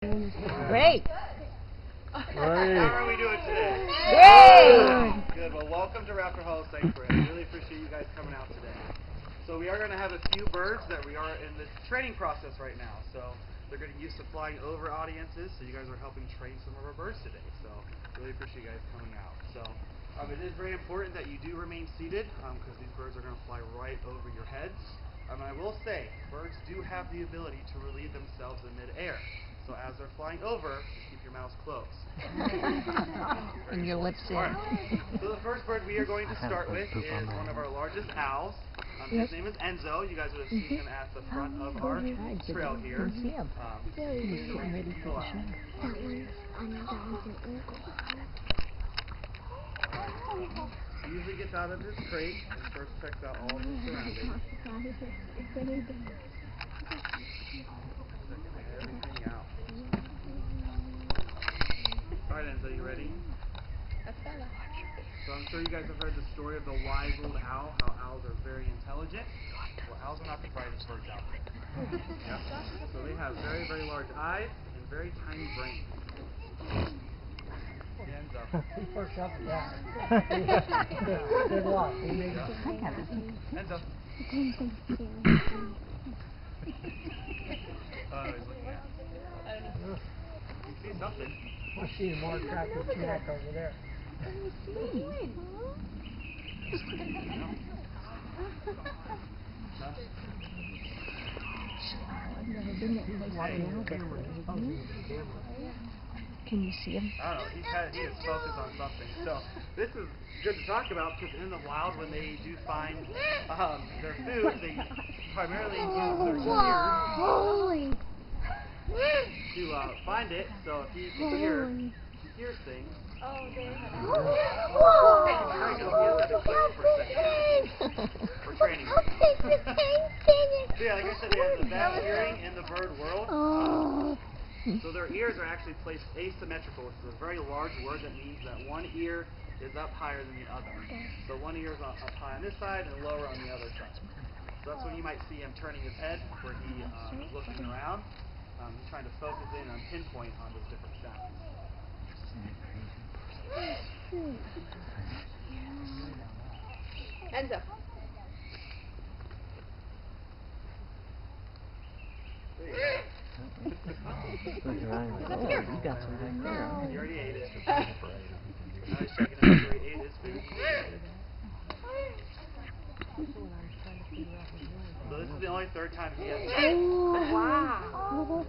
Great. How are we doing today? Great. Good. Well, welcome to Raptor Hall Sanctuary. I really appreciate you guys coming out today. So we are going to have a few birds that we are in the training process right now. So they're getting used to flying over audiences. So you guys are helping train some of our birds today. So really appreciate you guys coming out. So it is very important that you do remain seated because these birds are going to fly right over your heads. And I will say, birds do have the ability to relieve themselves in midair. So as they're flying over, keep your mouths closed. And your lips in. Right. So the first bird we are going to start with is one of our largest owls. His name is Enzo. You guys would have seen him at the front of our trail here. He's an eagle owl. He usually gets out of his crate and first checks out all of his surroundings. Everything out. Alright, Enzo, you ready? So I'm sure you guys have heard the story of the wise old owl, how owls are very intelligent. Well, owls are not the brightest birds out there. Yep. So they have very, very large eyes and very tiny brains. Enzo. He works out the cat. Good luck. Enzo. Oh, he's looking at you. You see something. I see a more attractive snack over there. I've never been that place now. Can you see him? I don't know. He is focused on something. So this is good to talk about because in the wild, when they do find their food, they primarily use their ears to find it. So if you can hear, he hears things. Oh, there you go. He has that equipped for a second. We're training right now. So yeah, like I said, they have the best hearing in the bird world. So their ears are actually placed asymmetrical, which is a very large word that means that one ear is up higher than the other. So one ear is up high on this side and lower on the other side. So that's when you might see him turning his head where he is looking around. He's trying to focus in on pinpoint on those different sounds. Enzo. There you go. You got something there. He already ate it. Now he's checking out where he ate his food. So this is the only third time he has eaten. Wow.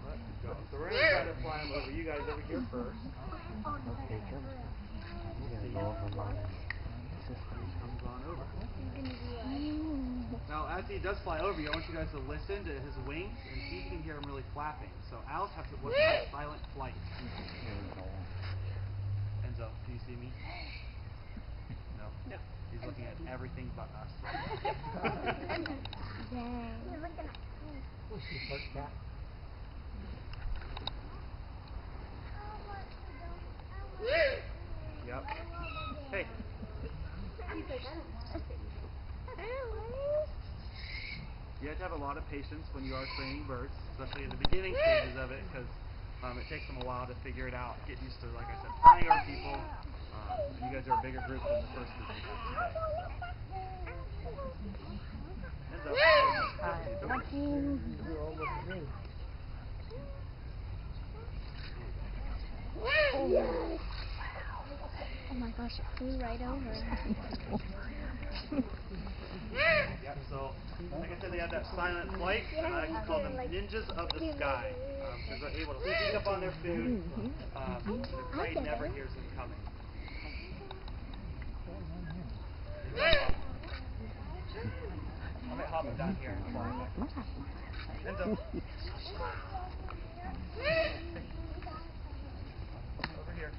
Let's go. So we're going to try to fly him over you guys over here first. Okay, come. I'm going to go over my system. Comes on over. Now, as he does fly over you, I want you guys to listen to his wings and see if you can hear him really flapping. So owls have what's called silent flight. Enzo, do you see me? No. No. He's looking at everything but us. What's your first cat? Yep. Hey. You have to have a lot of patience when you are training birds, especially in the beginning stages of it, because it takes them a while to figure it out, get used to, like I said, flying over people. And you guys are a bigger group than the first group we had today. So. Oh my gosh, it flew right over. Yep, so like I said, they have that silent flight, and I like to call them ninjas of the sky, because they're able to sneak up on their food, and their prey never hears them coming. I'm going to hop him down here and fly back. Enzo. Over here.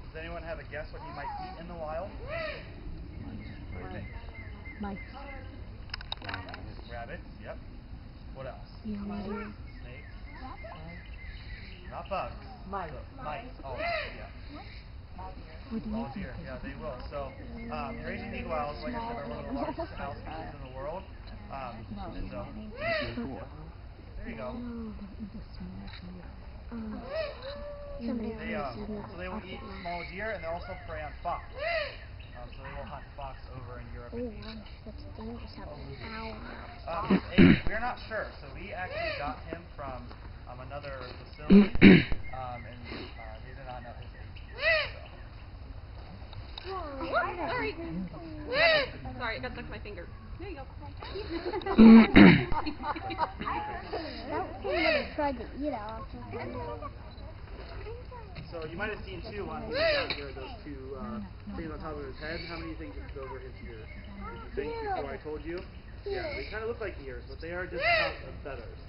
Does anyone have a guess what he might eat in the wild? What do you think? Mice. Rabbits, yep. What else? Eels. Snakes. Not bugs. Mice. So, mice. Oh, yeah. What do you think? Volunteer. Yeah, they will. So, Eurasian eagle owls, like I said, are one of the largest owl species in the world. Enzo. There you go. So they will eat small deer, and they also prey on fox. So they will hunt fox over in Europe and Asia. That's dangerous. We're not sure. So we actually got him from another facility, and they did not know his age. Sorry. Sorry, I got stuck in my finger. There you go. That thing would have tried to eat out. So you might have seen too when he was down here those two things on top of his head. How many do you think is over his ears? Did you think before I told you? Yeah, they kind of look like ears, but they are just tufts of feathers.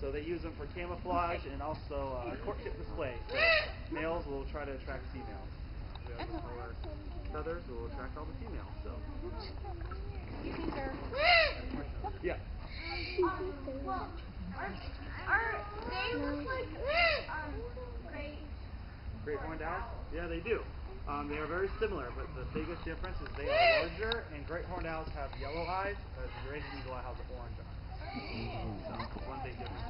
So they use them for camouflage and also courtship display. So males will try to attract females. They have the smaller feathers will attract all the females. So. Excuse me, sir. Yeah. They look like Great horned owls? Yeah, they do. They are very similar, but the biggest difference is they are larger, and great horned owls have yellow eyes, whereas the Eurasian eagle owl has orange eyes. So, one big difference.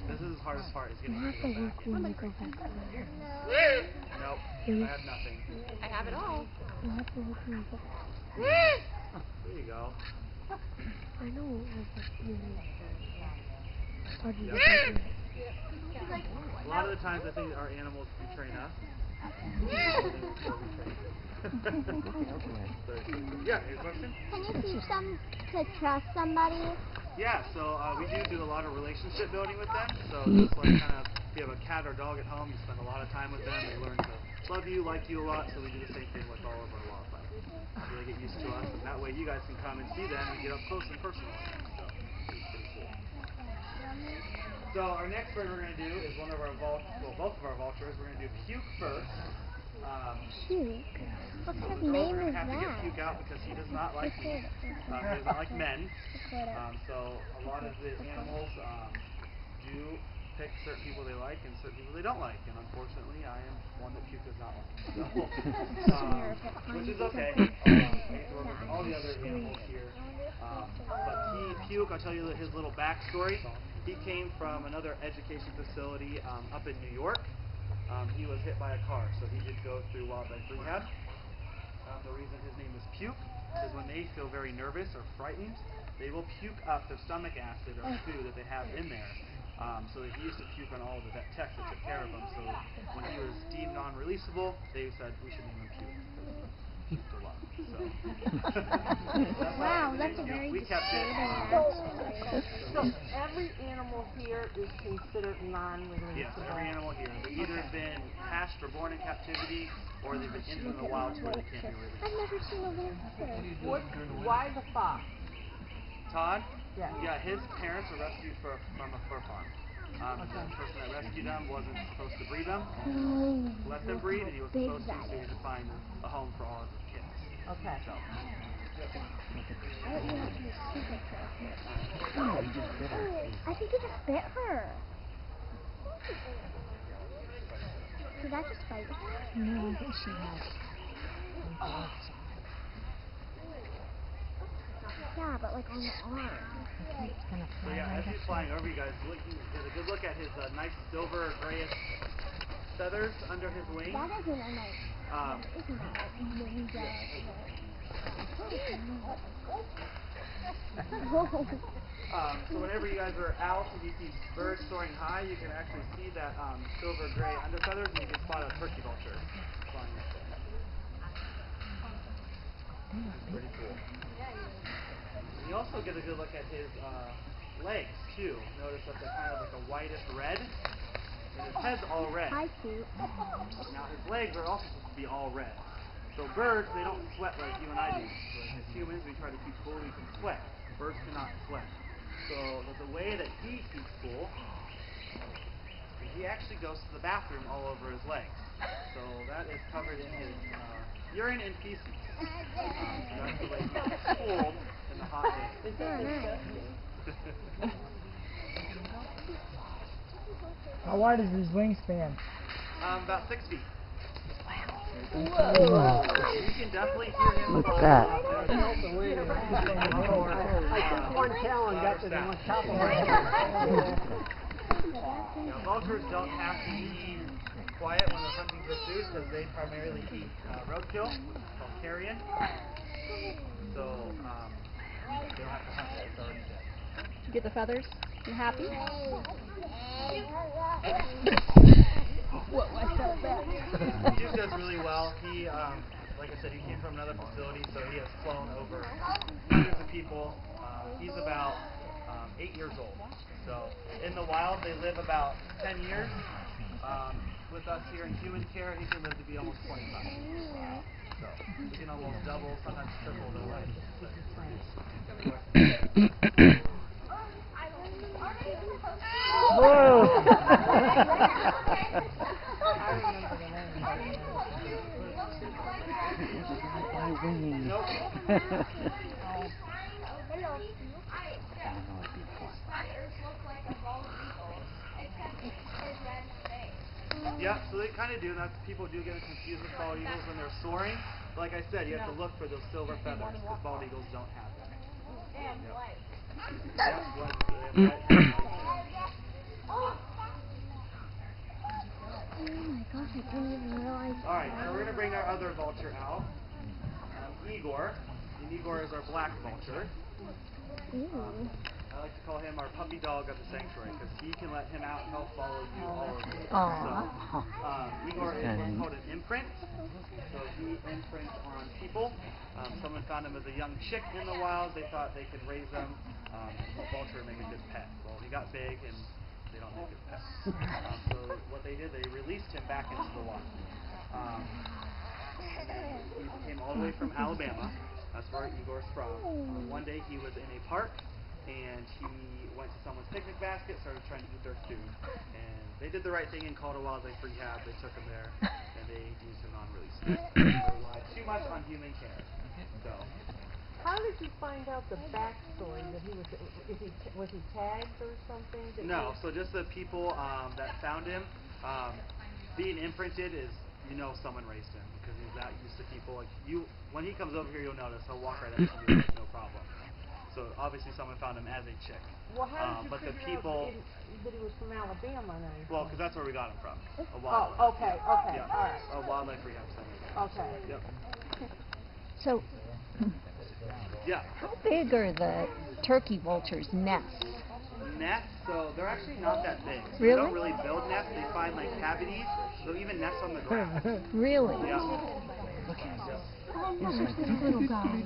This is the hardest part, is getting to go back in. Nope, I have nothing. I have it all. There you go. I know. A lot of the times I think our animals can train us. Yeah, your question? Can you teach them to trust somebody? Yeah, so we do a lot of relationship building with them. So just like kind of, if you have a cat or dog at home, you spend a lot of time with them. They learn to love you, like you a lot. So we do the same thing with all of our wildlife. So they get used to us, and that way you guys can come and see them and get up close and personal with them. So it's pretty cool. So our next bird we're going to do is one of our both of our vultures. We're going to do Puke first. Puke? What kind of We're name going is to have to get that? Puke out because he does not like me. He does not like men. So a lot of the animals do pick certain people they like and certain people they don't like. And unfortunately, I am one that Puke does not like. So, which is okay. We work with all the other animals here. But Puke, I'll tell you his little backstory. He came from another education facility up in New York. He was hit by a car, so he did go through wildlife rehab. The reason his name is Puke is when they feel very nervous or frightened, they will puke up their stomach acid or food that they have in there. So he used to puke on all of the vet techs that took care of him. So when he was deemed non-releasable, they said we should name him Puke. Puked a lot. So. Wow, that's a very we kept it. So every animal here is considered non-releasable. Yes, every animal here. They've either been hatched or born in captivity, or they've been into the wild to where they can't be released. I've never seen a vulture. Why the fox? Todd? Yes. Yeah, his parents were rescued from a fur farm. The person that rescued them wasn't supposed to breed them. Let them breed, and he was supposed to, so he had to find a home for all of his kids. Okay. So. I think he just bit her. Did I just bite her? No, I think she has. Yeah, but like on the arm. So yeah, as he's flying over you guys, get a good look at his nice silver grayish feathers under his wings. That isn't a nice. Isn't that like ninja? So whenever you guys are out and you see birds soaring high, you can actually see that silver gray under feathers, and you can spot a turkey vulture flying up there. It's pretty cool. And you also get a good look at his legs too. Notice that they're kind of like a whitish red, and his head's all red. Hi, cute. Now his legs are also supposed to be all red. So birds, they don't sweat like you and I do. So as humans, we try to keep cool, we can sweat. Birds cannot sweat. So the way that he keeps cool, he actually goes to the bathroom all over his legs. So that is covered in his urine and feces. So that's the way he keeps cool in the hot days. How wide is his wingspan? About 6 feet. Whoa. You can definitely hear him. Look at that. took one tail and got to the one top of my Vultures don't have to be quiet when they're hunting for food because they primarily eat roadkill, which is called carrion. So they don't have to hunt it, it's already dead. Did you get the feathers? You happy? Whoa, I felt that. Duke does really well. He, like I said, he came from another facility, so he has flown over hundreds of people. He's about 8 years old. So in the wild, they live about 10 years. With us here in human care, he can live to be almost 25. So he can almost double, sometimes triple their life. Whoa! My wings. Nope. Yep, so they kind of do, and that's people do get confused with bald eagles when they're soaring. But like I said, you have to look for those silver feathers because bald eagles don't have them. Yep. Yep, white. They have white. Oh my gosh, I didn't even realize. Alright, so we're going to bring our other vulture out. Igor. And Igor is our black vulture. I like to call him our puppy dog of the sanctuary because he can let him out and he'll follow you all over the place. So, Igor is what's called an imprint. So he imprints on people. Someone found him as a young chick in the wild. They thought they could raise him. A vulture would make a good pet. Well, he got big and they don't make good pets. So what they did, they released him back into the wild. And then he came all the way from Alabama. That's where Igor's from. One day he was in a park and he went to someone's picnic basket, started trying to eat their food. And they did the right thing and called a wildlife rehab. They took him there and they used him on release. They relied too much on human care. So. How did you find out the backstory that he was he tagged or something? No, so just the people that found him, being imprinted is, you know, someone raised him because he's that used to people. Like when he comes over here, you'll notice he'll walk right up to you, no problem. So obviously someone found him as a chick. Well, how did you but the figure people, out that he was from Alabama and everything? well, because that's where we got him from. A wildlife. Oh, okay, okay, Yeah. all right. A wildlife rehab center. Okay. Yep. So, Yeah. how big are the turkey vultures' nests? Nests, so they're actually not that big. So Really? They don't really build nests. They find like cavities. So even nests on the ground. Really? Yeah. Oh, there's this little guy.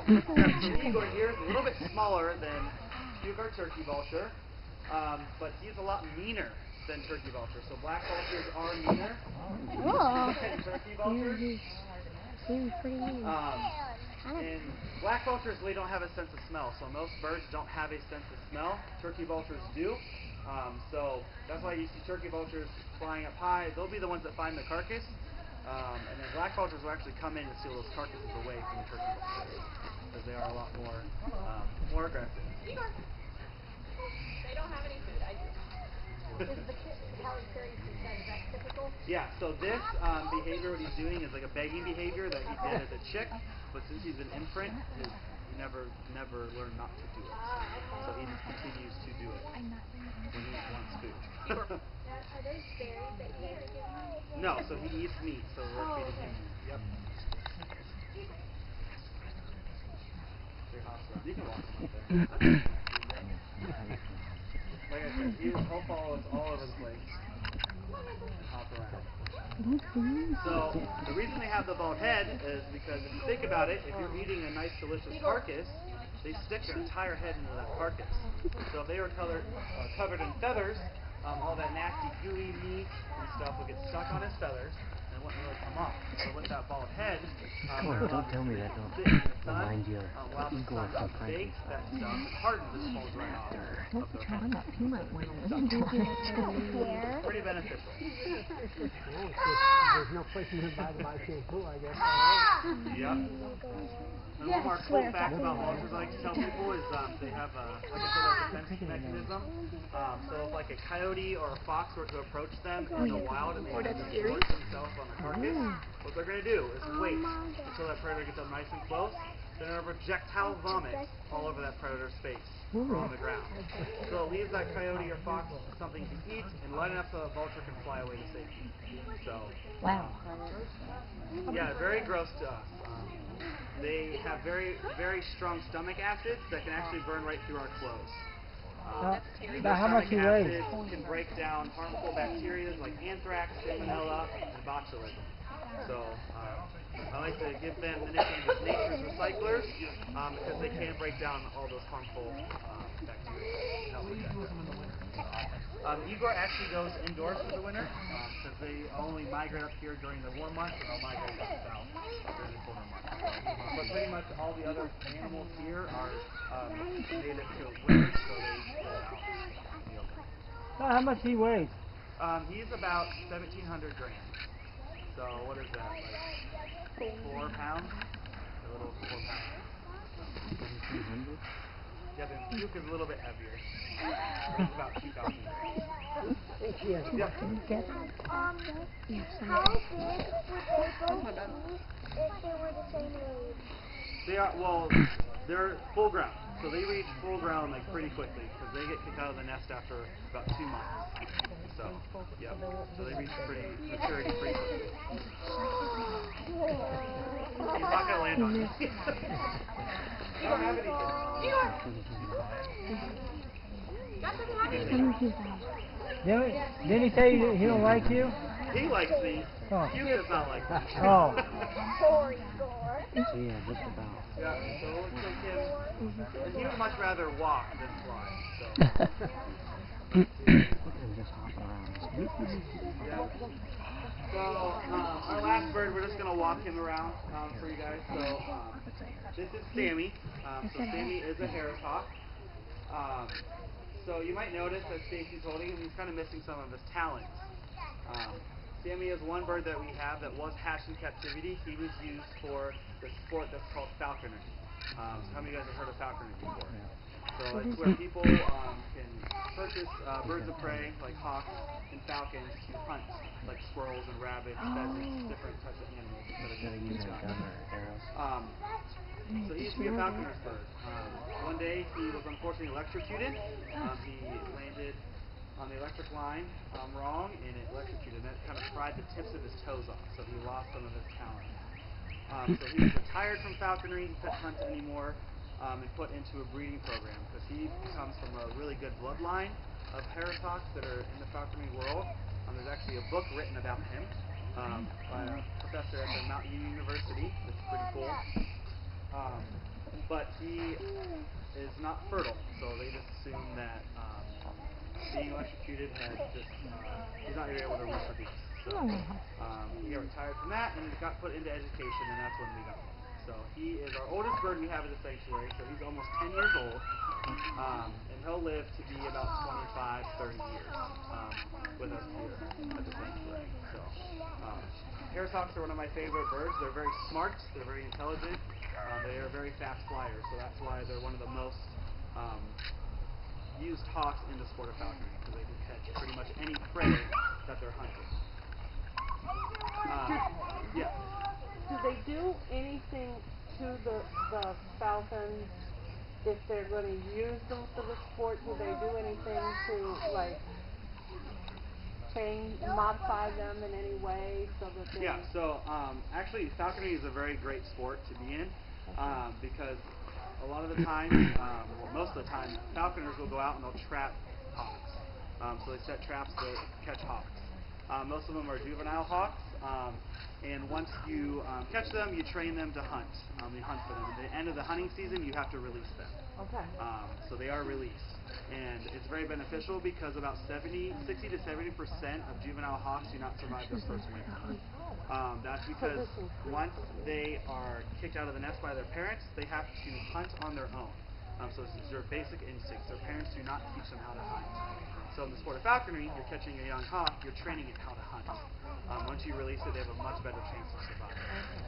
So Igor here is a little bit smaller than Duke, our turkey vulture, but he's a lot meaner than turkey vultures. So black vultures are meaner than turkey vultures. Seems pretty mean. And black vultures really don't have a sense of smell. So most birds don't have a sense of smell. Turkey vultures do. So that's why you see turkey vultures flying up high. They'll be the ones that find the carcass. And then black vultures will actually come in and steal those carcasses away from the turkey vultures because they are a lot more aggressive. They don't have any food. I do. Yeah, so this behavior, what he's doing is like a begging behavior that he did as a chick, but since he's an imprint, he never learned not to do it. So he just continues to do it when he wants food. Are those berries that you guys are giving? No, so he eats meat, so we're feeding him meat. Yep. Very hostile. You can walk him up there. Like I said, he'll follow us all over the place and hop around. So the reason they have the bald head is because if you think about it, if you're eating a nice delicious carcass, they stick their entire head into that carcass. So if they were covered in feathers, all that nasty gooey meat and stuff would get stuck on his feathers and it wouldn't really come off. So with that bald head, Don't tell me that. Don't remind you while of the Igor sun from bakes that stuff, it hardens and falls right off of their head. John, you might want to listen to it. Pretty beneficial. There's no place nearby to buy shampoo, I guess. Yep. And one more cool fact about vultures I like to tell people is they have, like I said, a defense mechanism. So if like a coyote or a fox were to approach them in the wild and they had to force themselves on carcass, what they're going to do is wait until that predator gets up nice and close. Then they're going to projectile vomit all over that predator's face or on the ground. So it leaves that coyote or fox something to eat and light enough so a vulture can fly away to safety. So, Wow. yeah, very gross to us. They have very, very strong stomach acids that can actually burn right through our clothes. About how much he weighs? Acids can break down harmful bacteria like anthrax, salmonella, and botulism. So I like to give them the nickname of nature's recyclers because they can break down all those harmful bacteria. Igor actually goes indoors for the winter because they only migrate up here during the warm months and they'll migrate down south during the colder months. But pretty much all the other animals here are native to winter, so they go out in the open. How much he weighs? He's about 1,700 grams. So what is that, like 4 pounds? A little over 4 pounds. 1,700? Yeah, the puke is a little bit heavier. It's about 2,000 grams. Yep. How big would they both be if they were the same age? They are, well, they're full grown. So they reach full grown like pretty quickly because they get kicked out of the nest after about 2 months. So, yep. So they reach maturity pretty quickly. He's not going to land on you. I don't have anything. Didn't he say he don't like you? He likes me. Oh. You does not like me. Oh. Yeah, just about. Yeah, so we'll take him. And he would much rather walk than fly. So. And just hop around. Yeah. So our last bird, we're just going to walk him around for you guys. So this is Sammy. So Sammy is a Harris hawk. So you might notice that Stacy's holding him. He's kind of missing some of his talons. Sammy is one bird that we have that was hatched in captivity. He was used for the sport that's called falconry. So how many of you guys have heard of falconry before? So it's where people can purchase birds of prey like hawks and falcons to hunt like squirrels and rabbits, pheasants, different types of animals instead of Instead of using a gun or arrows. So he used to be a falconer's bird. One day he was unfortunately electrocuted. He landed on the electric line wrong and it electrocuted and that kind of fried the tips of his toes off, so he lost some of his talent. So he was retired from falconry, he couldn't hunt anymore, and put into a breeding program because he comes from a really good bloodline of Harris hawks that are in the falconry world. There's actually a book written about him by a professor at the Mount Union University. It's pretty cool. But he is not fertile, so they just assume that being electrocuted had just, he's not able to reproduce. So he got retired from that and got put into education, and that's when we got him. So he is our oldest bird we have at the sanctuary, so he's almost 10 years old, and he'll live to be about 25, 30 years with us here at the sanctuary. So Harris hawks are one of my favorite birds. They're very smart, they're very intelligent, they are very fast flyers, so that's why they're one of the most used hawks in the sport of falconry, because they can catch pretty much any prey that they're hunting. Yeah. Do they do anything to the falcons if they're going to use them for the sport? Do they do anything to like modify them in any way so that they? Yeah. So actually, falconry is a very great sport to be in because a lot of the time, well, most of the time, falconers will go out and they'll trap hawks. So they set traps to catch hawks. Most of them are juvenile hawks, and once you catch them, you train them to hunt. You hunt for them. At the end of the hunting season, you have to release them. Okay. So they are released. And it's very beneficial because about 60 to 70% of juvenile hawks do not survive their first winter. That's because once they are kicked out of the nest by their parents, they have to hunt on their own. So this is their basic instincts. Their parents do not teach them how to hunt. So in the sport of falconry, you're catching a young hawk, you're training it how to hunt. Once you release it, they have a much better chance to survive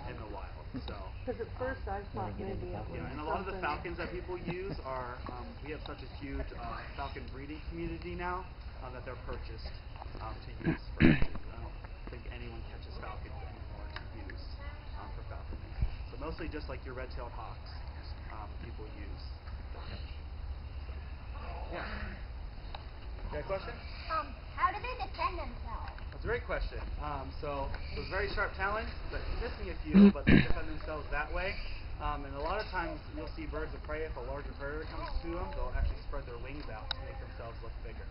in the wild. So, because at first I thought maybe it was and a lot of the falcons that people use are, we have such a huge falcon breeding community now that they're purchased to use for hunting. think anyone catches falcons anymore to use for falconry. So mostly just like your red-tailed hawks, people use to catch. So, yeah. Got a question? How do they defend themselves? That's a great question. So those very sharp talons, but missing a few, but they defend themselves that way. And a lot of times you'll see birds of prey, if a larger predator comes to them, they'll actually spread their wings out to make themselves look bigger.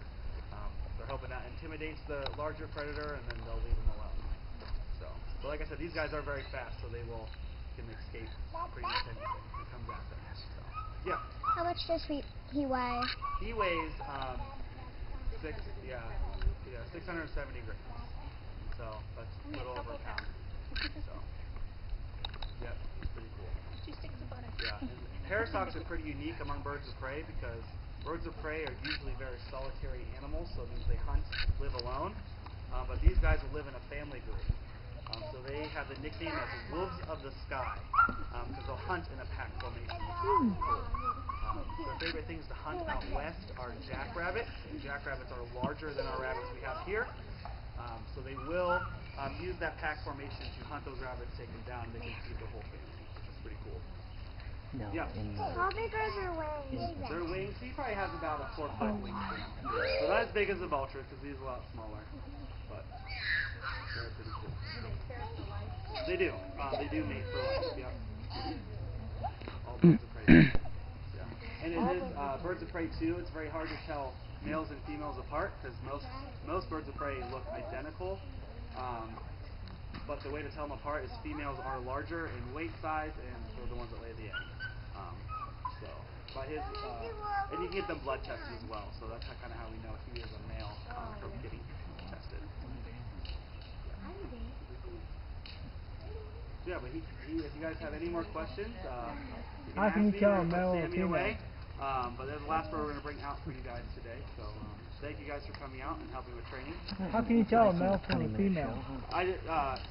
They're hoping that intimidates the larger predator, and then they'll leave them alone. So, but like I said, these guys are very fast, so they can escape pretty much anything that comes at them. So, yeah. How much does he weigh? He weighs 670 grams. So that's a little over a pound. So, yeah, it's pretty cool. Yeah, and parasocs are pretty unique among birds of prey because birds of prey are usually very solitary animals, so it means they hunt, live alone. But these guys will live in a family group. So they have the nickname as wolves of the sky because they'll hunt in a pack formation. Their favorite things to hunt out west are jackrabbits, and jackrabbits are larger than our rabbits we have here. So they will use that pack formation to hunt those rabbits, take them down, and they can feed the whole family, which is pretty cool. No, Yeah. How big are their wings? Their wings, he probably has about a 4-foot wingspan. So not as big as a vulture because he's a lot smaller, but they're pretty cool. They do. They do mate for life. Yep. All birds of prey. Yeah. And it is birds of prey too. It's very hard to tell males and females apart because most birds of prey look identical. But the way to tell them apart is females are larger in weight size, and they're the ones that lay the egg. So by his, and you can get them blood tested as well. So that's kind of how we know he is a male from getting tested. Yeah, but if you guys have any more questions, you can How can you ask me tell or a put male or Sammy female? away. But there's the last bird we're going to bring out for you guys today. So thank you guys for coming out and helping with training. How can you tell a male from a female?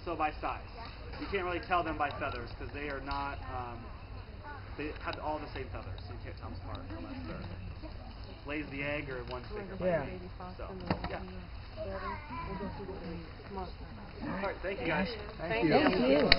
So by size. You can't really tell them by feathers because they are not, they have all the same feathers, so you can't tell them apart unless they're lays the egg or one's bigger. Yeah. So, yeah. All right, thank you guys. Thank you.